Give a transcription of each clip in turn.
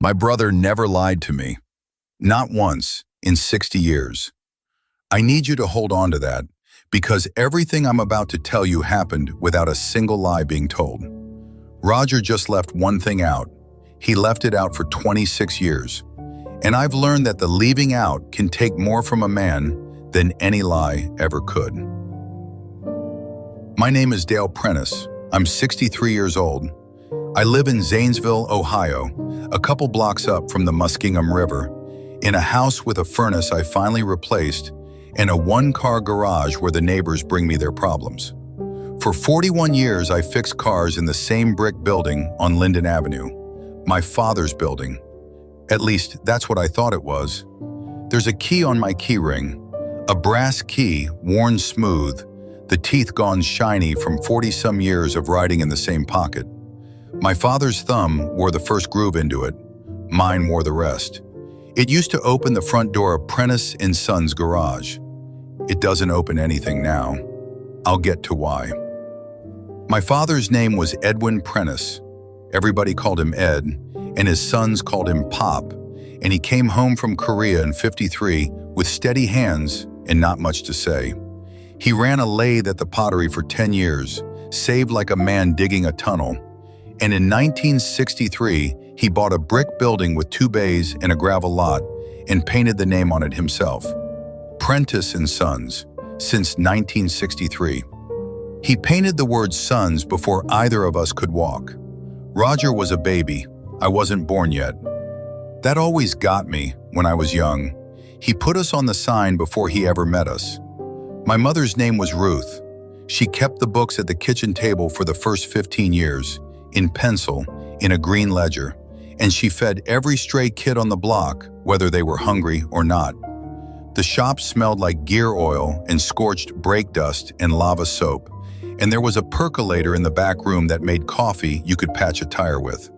My brother never lied to me. Not once in 60 years. I need you to hold on to that because everything I'm about to tell you happened without a single lie being told. Roger just left one thing out. He left it out for 26 years. And I've learned that the leaving out can take more from a man than any lie ever could. My name is Roger Prentice. I'm 63 years old. I live in Zanesville, Ohio, a couple blocks up from the Muskingum River, in a house with a furnace I finally replaced and a one-car garage where the neighbors bring me their problems. For 41 years, I fixed cars in the same brick building on Linden Avenue, my father's building. At least, that's what I thought it was. There's a key on my key ring, a brass key, worn smooth, the teeth gone shiny from 40-some years of riding in the same pocket. My father's thumb wore the first groove into it. Mine wore the rest. It used to open the front door of Prentice & Sons' garage. It doesn't open anything now. I'll get to why. My father's name was Edwin Prentice. Everybody called him Ed, and his sons called him Pop, and he came home from Korea in '53 with steady hands and not much to say. He ran a lathe at the pottery for 10 years, saved like a man digging a tunnel, and in 1963, he bought a brick building with 2 bays and a gravel lot and painted the name on it himself. Prentice & Sons, since 1963. He painted the word sons before either of us could walk. Roger was a baby. I wasn't born yet. That always got me when I was young. He put us on the sign before he ever met us. My mother's name was Ruth. She kept the books at the kitchen table for the first 15 years, in pencil, in a green ledger, and she fed every stray kid on the block, whether they were hungry or not. The shop smelled like gear oil and scorched brake dust and lava soap, and there was a percolator in the back room that made coffee you could patch a tire with.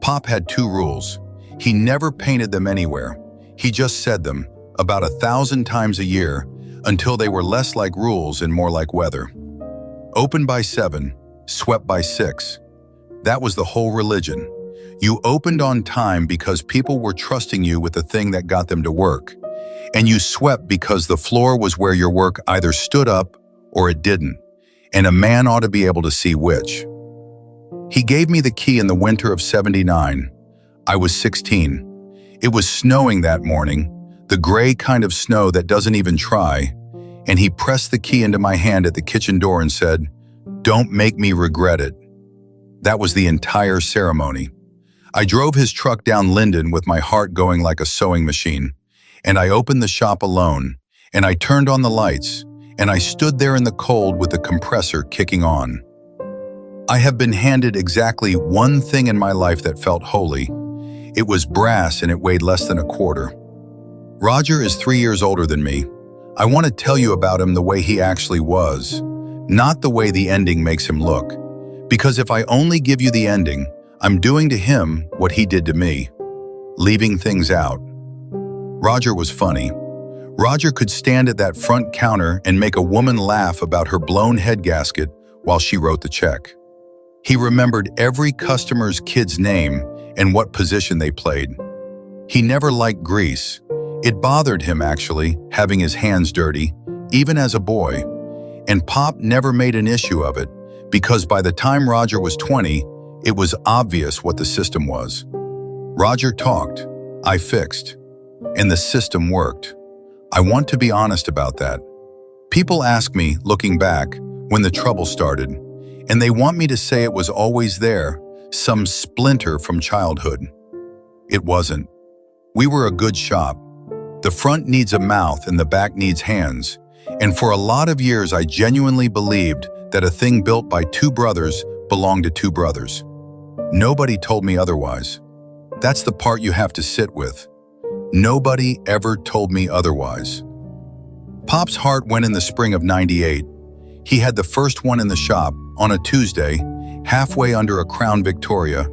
Pop had 2 rules. He never painted them anywhere. He just said them, about 1,000 times a year, until they were less like rules and more like weather. Open by 7, swept by 6. That was the whole religion. You opened on time because people were trusting you with the thing that got them to work. And you swept because the floor was where your work either stood up or it didn't. And a man ought to be able to see which. He gave me the key in the winter of '79. I was 16. It was snowing that morning, the gray kind of snow that doesn't even try, and he pressed the key into my hand at the kitchen door and said, "Don't make me regret it." That was the entire ceremony. I drove his truck down Linden with my heart going like a sewing machine, and I opened the shop alone, and I turned on the lights, and I stood there in the cold with the compressor kicking on. I have been handed exactly one thing in my life that felt holy. It was brass and it weighed less than a quarter. Roger is 3 years older than me. I want to tell you about him the way he actually was, not the way the ending makes him look. Because if I only give you the ending, I'm doing to him what he did to me, leaving things out. Roger was funny. Roger could stand at that front counter and make a woman laugh about her blown head gasket while she wrote the check. He remembered every customer's kid's name and what position they played. He never liked grease. It bothered him, actually, having his hands dirty, even as a boy. And Pop never made an issue of it, because by the time Roger was 20, it was obvious what the system was. Roger talked, I fixed, and the system worked. I want to be honest about that. People ask me, looking back, when the trouble started, and they want me to say it was always there, some splinter from childhood. It wasn't. We were a good shop. The front needs a mouth and the back needs hands, and for a lot of years I genuinely believed that a thing built by 2 brothers belonged to 2 brothers. Nobody told me otherwise. That's the part you have to sit with. Nobody ever told me otherwise. Pop's heart went in the spring of '98. He had the first one in the shop on a Tuesday, halfway under a Crown Victoria,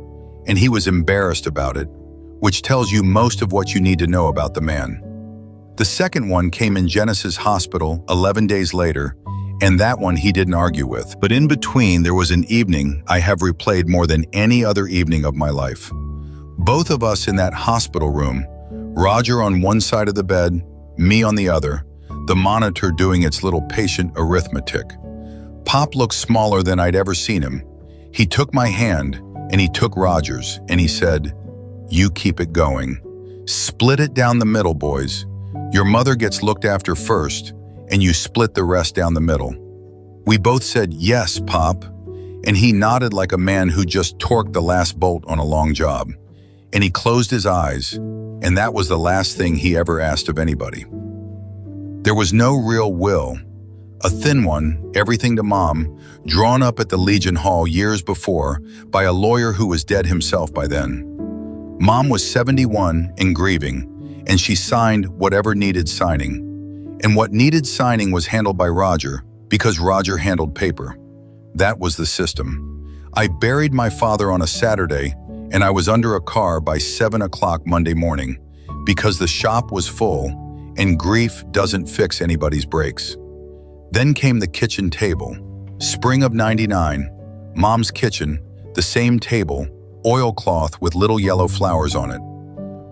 and he was embarrassed about it, which tells you most of what you need to know about the man. The second one came in Genesis Hospital 11 days later, and that one he didn't argue with. But in between, there was an evening I have replayed more than any other evening of my life. Both of us in that hospital room, Roger on one side of the bed, me on the other, the monitor doing its little patient arithmetic. Pop looked smaller than I'd ever seen him. He took my hand, and he took Roger's, and he said, "You keep it going. Split it down the middle, boys. Your mother gets looked after first, and you split the rest down the middle." We both said, "Yes, Pop," and he nodded like a man who just torqued the last bolt on a long job. And he closed his eyes, and that was the last thing he ever asked of anybody. There was no real will. A thin one, everything to Mom, drawn up at the Legion Hall years before by a lawyer who was dead himself by then. Mom was 71 and grieving, and she signed whatever needed signing. And what needed signing was handled by Roger, because Roger handled paper. That was the system. I buried my father on a Saturday, and I was under a car by 7 o'clock Monday morning, because the shop was full, and grief doesn't fix anybody's brakes. Then came the kitchen table. Spring of '99, Mom's kitchen, the same table, oilcloth with little yellow flowers on it.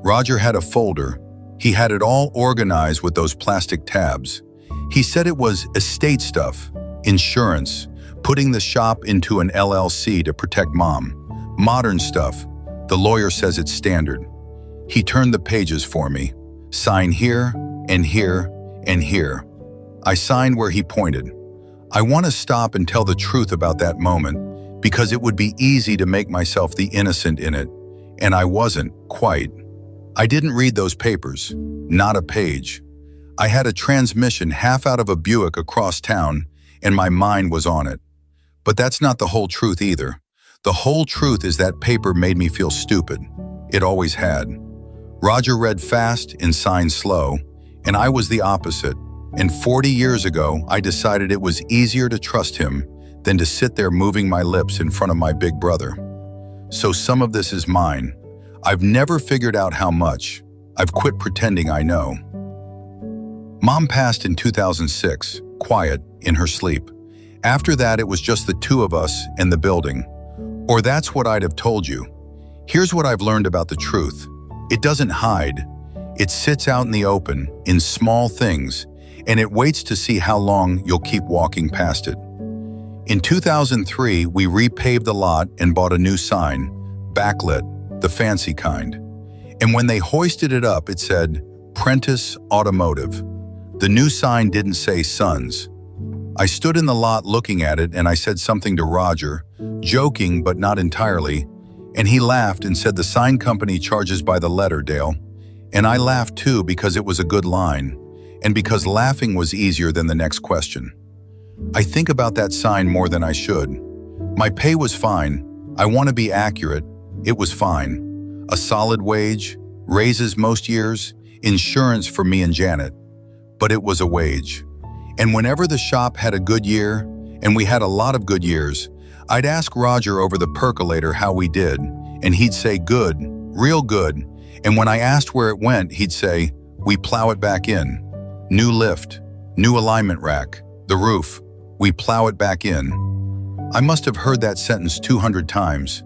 Roger had a folder. He had it all organized with those plastic tabs. He said it was estate stuff, insurance, putting the shop into an LLC to protect Mom. Modern stuff. The lawyer says it's standard. He turned the pages for me. Sign here, and here, and here. I signed where he pointed. I want to stop and tell the truth about that moment, because it would be easy to make myself the innocent in it, and I wasn't, quite. I didn't read those papers, not a page. I had a transmission half out of a Buick across town, and my mind was on it. But that's not the whole truth either. The whole truth is that paper made me feel stupid. It always had. Roger read fast and signed slow, and I was the opposite. And 40 years ago, I decided it was easier to trust him than to sit there moving my lips in front of my big brother. So some of this is mine. I've never figured out how much. I've quit pretending I know. Mom passed in 2006, quiet, in her sleep. After that, it was just the two of us and the building. Or that's what I'd have told you. Here's what I've learned about the truth. It doesn't hide. It sits out in the open, in small things, and it waits to see how long you'll keep walking past it. In 2003, we repaved the lot and bought a new sign, backlit, the fancy kind. And when they hoisted it up, it said, Prentice Automotive. The new sign didn't say Sons. I stood in the lot looking at it, and I said something to Roger, joking but not entirely, and he laughed and said the sign company charges by the letter, Dale. And I laughed too, because it was a good line, and because laughing was easier than the next question. I think about that sign more than I should. My pay was fine. I want to be accurate. It was fine. A solid wage, raises most years, insurance for me and Janet. But it was a wage. And whenever the shop had a good year, and we had a lot of good years, I'd ask Roger over the percolator how we did, and he'd say good, real good. And when I asked where it went, he'd say, we plow it back in. New lift, new alignment rack, the roof, we plow it back in. I must have heard that sentence 200 times.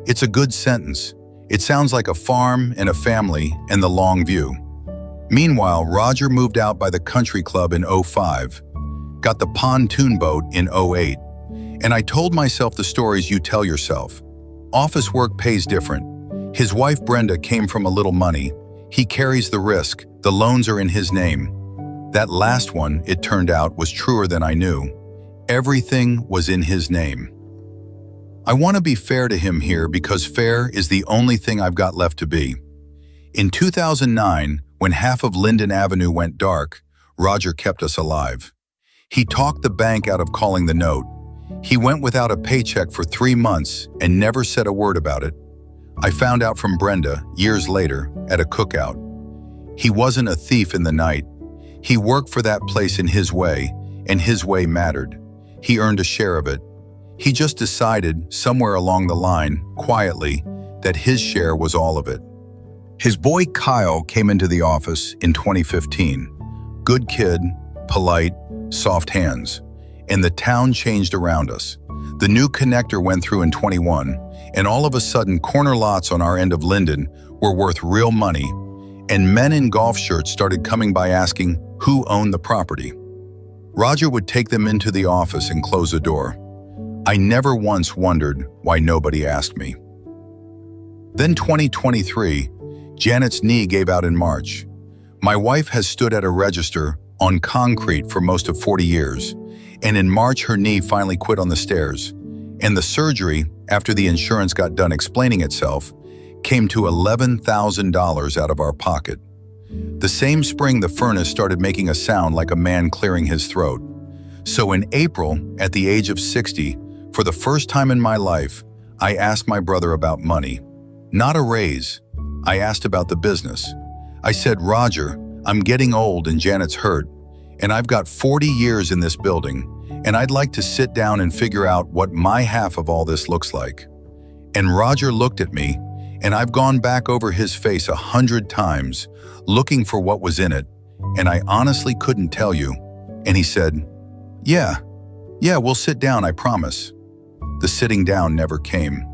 It's a good sentence. It sounds like a farm and a family and the long view. Meanwhile, Roger moved out by the country club in '05, got the pontoon boat in '08, and I told myself the stories you tell yourself. Office work pays different. His wife Brenda came from a little money. He carries the risk. The loans are in his name. That last one, it turned out, was truer than I knew. Everything was in his name. I want to be fair to him here, because fair is the only thing I've got left to be. In 2009, when half of Linden Avenue went dark, Roger kept us alive. He talked the bank out of calling the note. He went without a paycheck for 3 months and never said a word about it. I found out from Brenda, years later, at a cookout. He wasn't a thief in the night. He worked for that place in his way, and his way mattered. He earned a share of it. He just decided, somewhere along the line, quietly, that his share was all of it. His boy Kyle came into the office in 2015. Good kid, polite, soft hands. And the town changed around us. The new connector went through in '21, and all of a sudden corner lots on our end of Linden were worth real money, and men in golf shirts started coming by asking who owned the property. Roger would take them into the office and close the door. I never once wondered why nobody asked me. Then 2023, Janet's knee gave out in March. My wife has stood at a register on concrete for most of 40 years, and in March her knee finally quit on the stairs, and the surgery, after the insurance got done explaining itself, came to $11,000 out of our pocket. The same spring the furnace started making a sound like a man clearing his throat. So in April, at the age of 60, for the first time in my life, I asked my brother about money. Not a raise. I asked about the business. I said, Roger, I'm getting old and Janet's hurt, and I've got 40 years in this building, and I'd like to sit down and figure out what my half of all this looks like. And Roger looked at me, and I've gone back over his face 100 times, looking for what was in it, and I honestly couldn't tell you. And he said, Yeah, we'll sit down, I promise. The sitting down never came.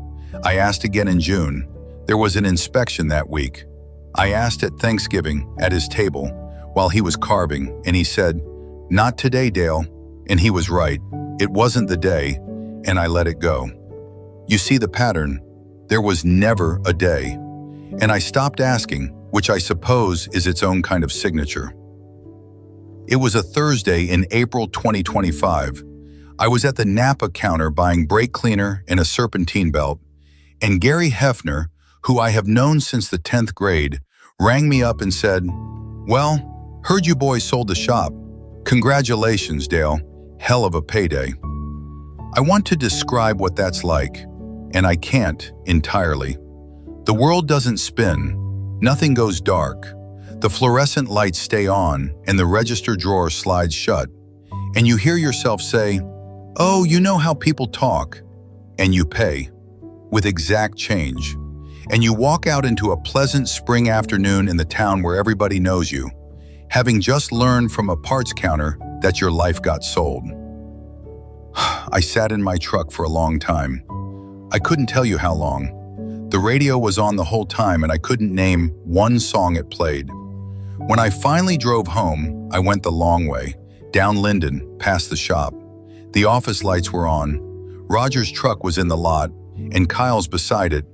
I asked again in June. There was an inspection that week. I asked at Thanksgiving, at his table, while he was carving, and he said, Not today, Dale. And he was right. It wasn't the day, and I let it go. You see the pattern. There was never a day. And I stopped asking, which I suppose is its own kind of signature. It was a Thursday in April 2025. I was at the Napa counter buying brake cleaner and a serpentine belt, and Gary Hefner, who I have known since the 10th grade, rang me up and said, Well, heard you boys sold the shop. Congratulations, Dale. Hell of a payday. I want to describe what that's like, and I can't entirely. The world doesn't spin. Nothing goes dark. The fluorescent lights stay on, and the register drawer slides shut. And you hear yourself say, Oh, you know how people talk. And you pay, with exact change. And you walk out into a pleasant spring afternoon in the town where everybody knows you, having just learned from a parts counter that your life got sold. I sat in my truck for a long time. I couldn't tell you how long. The radio was on the whole time and I couldn't name one song it played. When I finally drove home, I went the long way, down Linden, past the shop. The office lights were on. Roger's truck was in the lot, and Kyle's beside it.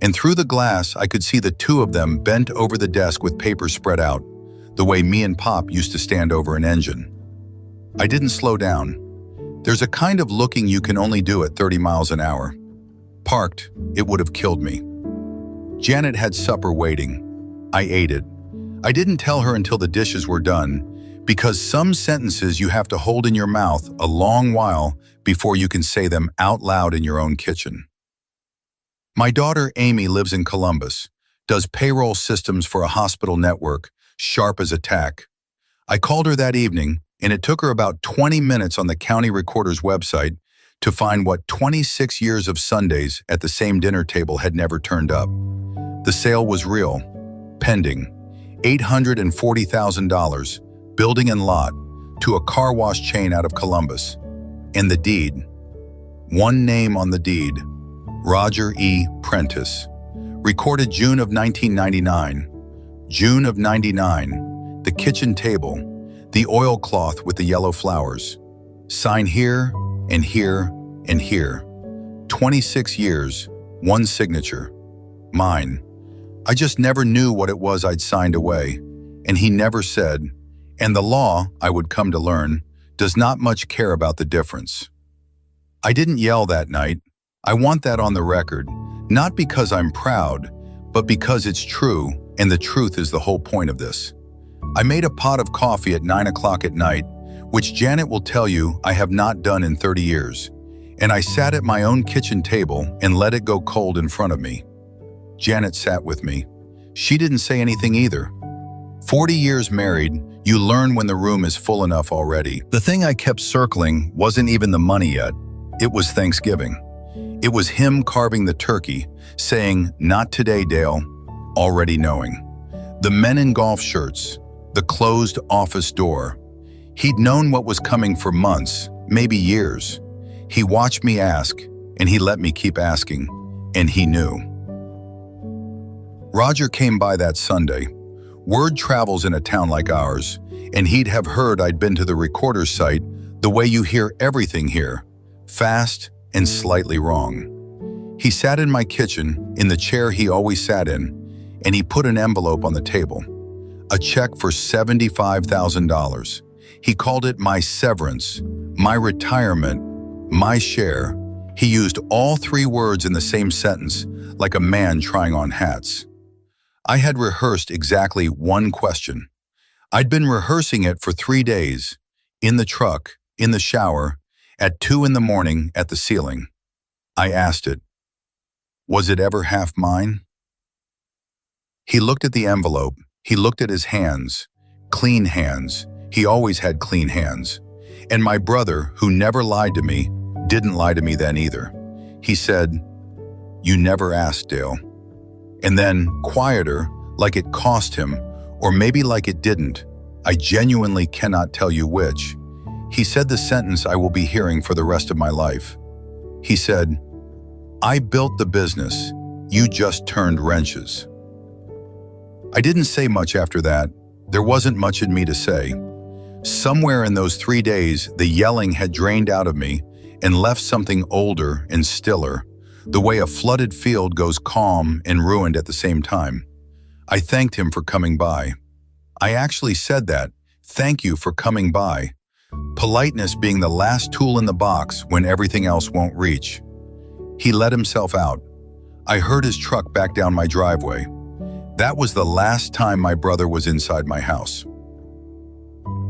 And through the glass, I could see the two of them bent over the desk with papers spread out, the way me and Pop used to stand over an engine. I didn't slow down. There's a kind of looking you can only do at 30 miles an hour. Parked, it would have killed me. Janet had supper waiting. I ate it. I didn't tell her until the dishes were done, because some sentences you have to hold in your mouth a long while before you can say them out loud in your own kitchen. My daughter Amy lives in Columbus, does payroll systems for a hospital network, sharp as a tack. I called her that evening, and it took her about 20 minutes on the county recorder's website to find what 26 years of Sundays at the same dinner table had never turned up. The sale was real, pending, $840,000, building and lot, to a car wash chain out of Columbus. And the deed. One name on the deed, Roger E. Prentice. Recorded June of 1999. June of 99. The kitchen table. The oilcloth with the yellow flowers. Sign here and here and here. 26 years, one signature. Mine. I just never knew what it was I'd signed away, and he never said, and the law, I would come to learn, does not much care about the difference. I didn't yell that night. I want that on the record, not because I'm proud, but because it's true, and the truth is the whole point of this. I made a pot of coffee at 9 o'clock at night, which Janet will tell you I have not done in 30 years, and I sat at my own kitchen table and let it go cold in front of me. Janet sat with me. She didn't say anything either. 40 years married, you learn when the room is full enough already. The thing I kept circling wasn't even the money yet. It was Thanksgiving. It was him carving the turkey, saying, "Not today, Dale," already knowing. The men in golf shirts, the closed office door. He'd known what was coming for months, maybe years. He watched me ask, and he let me keep asking. and he knew. Roger came by that Sunday. Word travels in a town like ours, and he'd have heard I'd been to the recorder's site the way you hear everything here, fast and slightly wrong. He sat in my kitchen, in the chair he always sat in, and he put an envelope on the table. A check for $75,000. He called it my severance, my retirement, my share. He used all three words in the same sentence, like a man trying on hats. I had rehearsed exactly one question. I'd been rehearsing it for 3 days, in the truck, in the shower, at 2 in the morning at the ceiling. I asked it, was it ever half mine? He looked at the envelope. He looked at his hands, clean hands. He always had clean hands. And my brother, who never lied to me, didn't lie to me then either. He said, "You never asked, Dale." And then, quieter, like it cost him, or maybe like it didn't, I genuinely cannot tell you which, he said the sentence I will be hearing for the rest of my life. He said, "I built the business, you just turned wrenches." I didn't say much after that. There wasn't much in me to say. Somewhere in those 3 days, the yelling had drained out of me and left something older and stiller, the way a flooded field goes calm and ruined at the same time. I thanked him for coming by. I actually said that, "Thank you for coming by." Politeness being the last tool in the box when everything else won't reach. He let himself out. I heard his truck back down my driveway. That was the last time my brother was inside my house.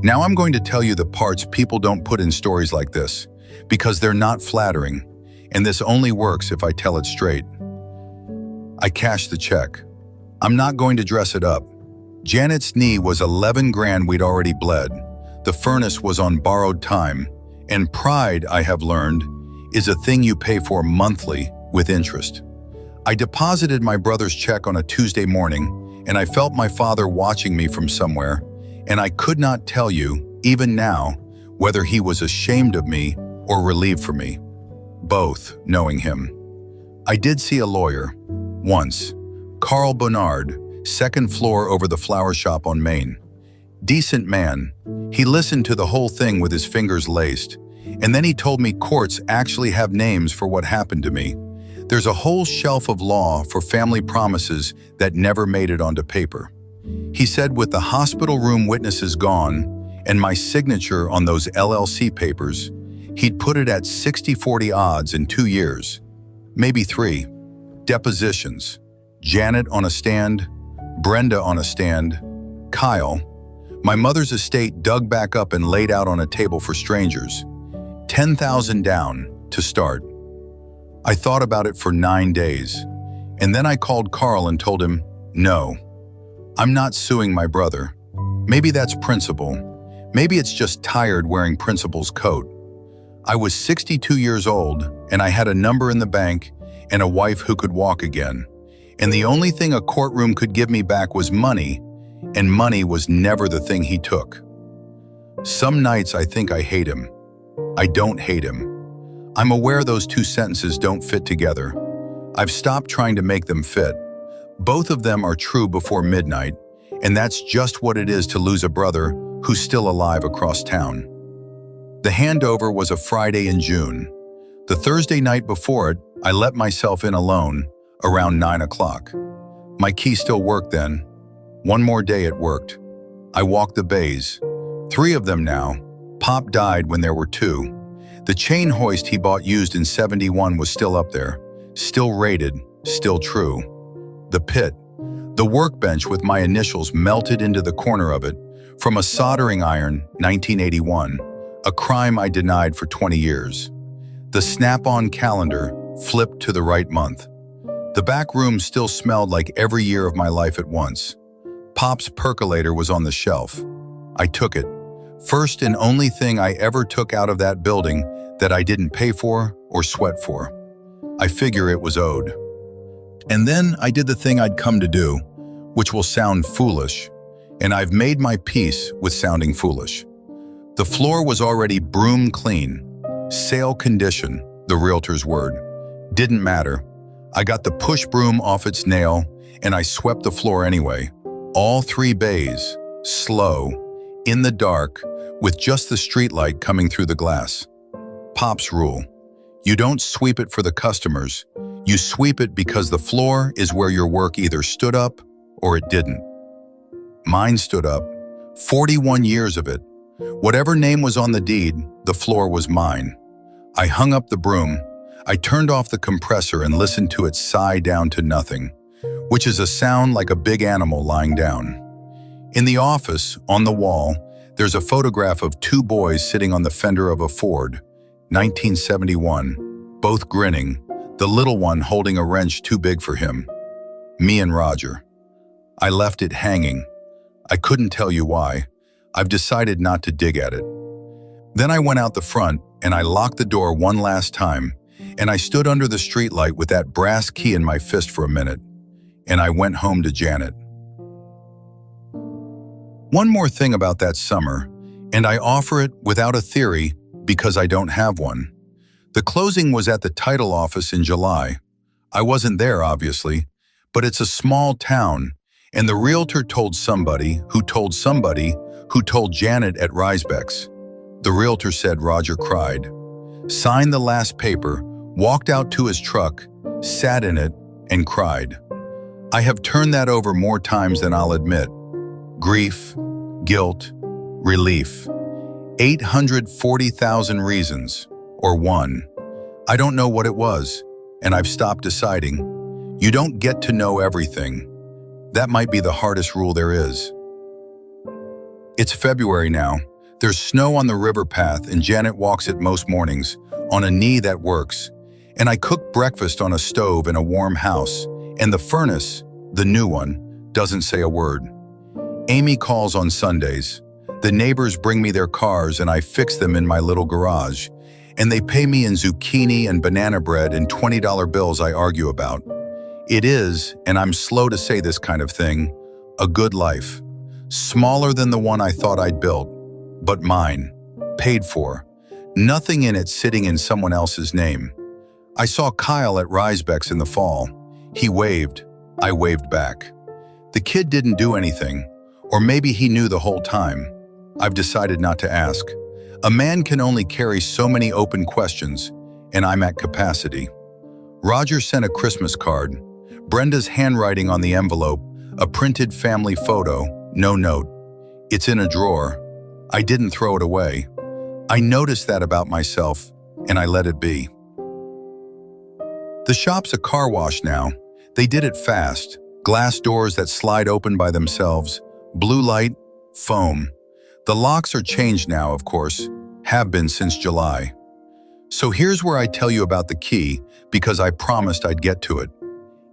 Now I'm going to tell you the parts people don't put in stories like this, because they're not flattering, and this only works if I tell it straight. I cashed the check. I'm not going to dress it up. Janet's knee was 11 grand we'd already bled. The furnace was on borrowed time, and pride, I have learned, is a thing you pay for monthly with interest. I deposited my brother's check on a Tuesday morning, and I felt my father watching me from somewhere, and I could not tell you, even now, whether he was ashamed of me or relieved for me. Both, knowing him. I did see a lawyer, once. Carl Bernard, second floor over the flower shop on Main. Decent man. He listened to the whole thing with his fingers laced, and then he told me courts actually have names for what happened to me. There's a whole shelf of law for family promises that never made it onto paper. He said with the hospital room witnesses gone and my signature on those LLC papers, he'd put it at 60-40 odds in 2 years, maybe 3. Depositions. Janet on a stand, Brenda on a stand, Kyle. My mother's estate dug back up and laid out on a table for strangers. 10,000 down to start. I thought about it for 9 days, and then I called Carl and told him, no, I'm not suing my brother. Maybe that's principle. Maybe it's just tired wearing principal's coat. I was 62 years old, and I had a number in the bank and a wife who could walk again. And the only thing a courtroom could give me back was money, and money was never the thing he took. Some nights I think I hate him. I don't hate him. I'm aware those two sentences don't fit together. I've stopped trying to make them fit. Both of them are true before midnight, and that's just what it is to lose a brother who's still alive across town. The handover was a Friday in June. The Thursday night before it, I let myself in alone, around 9 o'clock. My key still worked then. One more day it worked. I walked the bays. 3 of them now. Pop died when there were 2. The chain hoist he bought used in '71 was still up there, still rated, still true. The pit, the workbench with my initials melted into the corner of it, from a soldering iron, 1981, a crime I denied for 20 years. The snap-on calendar flipped to the right month. The back room still smelled like every year of my life at once. Pop's percolator was on the shelf. I took it. First and only thing I ever took out of that building that I didn't pay for or sweat for. I figure it was owed. And then I did the thing I'd come to do, which will sound foolish, and I've made my peace with sounding foolish. The floor was already broom clean, sale condition, the realtor's word. Didn't matter. I got the push broom off its nail, and I swept the floor anyway. All 3 bays, slow, in the dark, with just the streetlight coming through the glass. Pop's rule. You don't sweep it for the customers. You sweep it because the floor is where your work either stood up or it didn't. Mine stood up. 41 years of it. Whatever name was on the deed, the floor was mine. I hung up the broom. I turned off the compressor and listened to it sigh down to nothing, which is a sound like a big animal lying down. In the office, on the wall, there's a photograph of 2 boys sitting on the fender of a Ford, 1971, both grinning, the little one holding a wrench too big for him. Me and Roger. I left it hanging. I couldn't tell you why. I've decided not to dig at it. Then I went out the front and I locked the door one last time, and I stood under the streetlight with that brass key in my fist for a minute, and I went home to Janet. One more thing about that summer, and I offer it without a theory because I don't have one. The closing was at the title office in July. I wasn't there, obviously, but it's a small town, and the realtor told somebody who told somebody who told Janet at Riebeck's. The realtor said Roger cried, signed the last paper, walked out to his truck, sat in it, and cried. I have turned that over more times than I'll admit. Grief, guilt, relief. 840,000 reasons, or one. I don't know what it was, and I've stopped deciding. You don't get to know everything. That might be the hardest rule there is. It's February now. There's snow on the river path, and Janet walks it most mornings, on a knee that works. And I cook breakfast on a stove in a warm house, and the furnace, the new one, doesn't say a word. Amy calls on Sundays. The neighbors bring me their cars and I fix them in my little garage, and they pay me in zucchini and banana bread and $20 bills I argue about. It is, and I'm slow to say this kind of thing, a good life. Smaller than the one I thought I'd built, but mine, paid for. Nothing in it sitting in someone else's name. I saw Kyle at Riebeck's in the fall. He waved. I waved back. The kid didn't do anything, or maybe he knew the whole time. I've decided not to ask. A man can only carry so many open questions, and I'm at capacity. Roger sent a Christmas card. Brenda's handwriting on the envelope, a printed family photo, no note. It's in a drawer. I didn't throw it away. I noticed that about myself, and I let it be. The shop's a car wash now. They did it fast. Glass doors that slide open by themselves. Blue light, foam. The locks are changed now, of course. Have been since July. So here's where I tell you about the key, because I promised I'd get to it.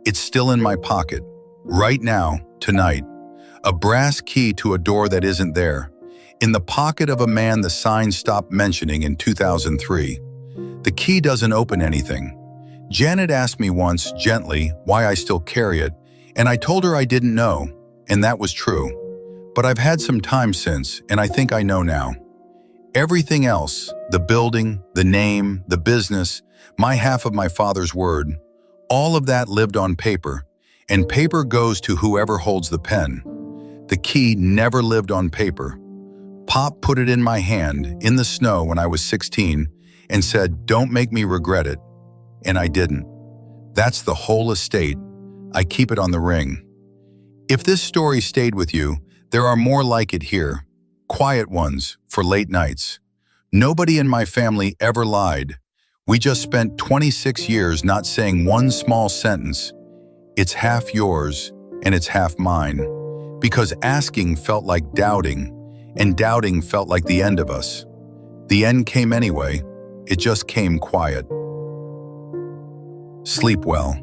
It's still in my pocket. Right now, tonight. A brass key to a door that isn't there. In the pocket of a man the sign stopped mentioning in 2003. The key doesn't open anything. Janet asked me once, gently, why I still carry it, and I told her I didn't know, and that was true. But I've had some time since, and I think I know now. Everything else, the building, the name, the business, my half of my father's word, all of that lived on paper, and paper goes to whoever holds the pen. The key never lived on paper. Pop put it in my hand, in the snow when I was 16, and said, "Don't make me regret it." And I didn't. That's the whole estate. I keep it on the ring. If this story stayed with you, there are more like it here. Quiet ones, for late nights. Nobody in my family ever lied. We just spent 26 years not saying one small sentence. It's half yours, and it's half mine. Because asking felt like doubting, and doubting felt like the end of us. The end came anyway. It just came quiet. Sleep well.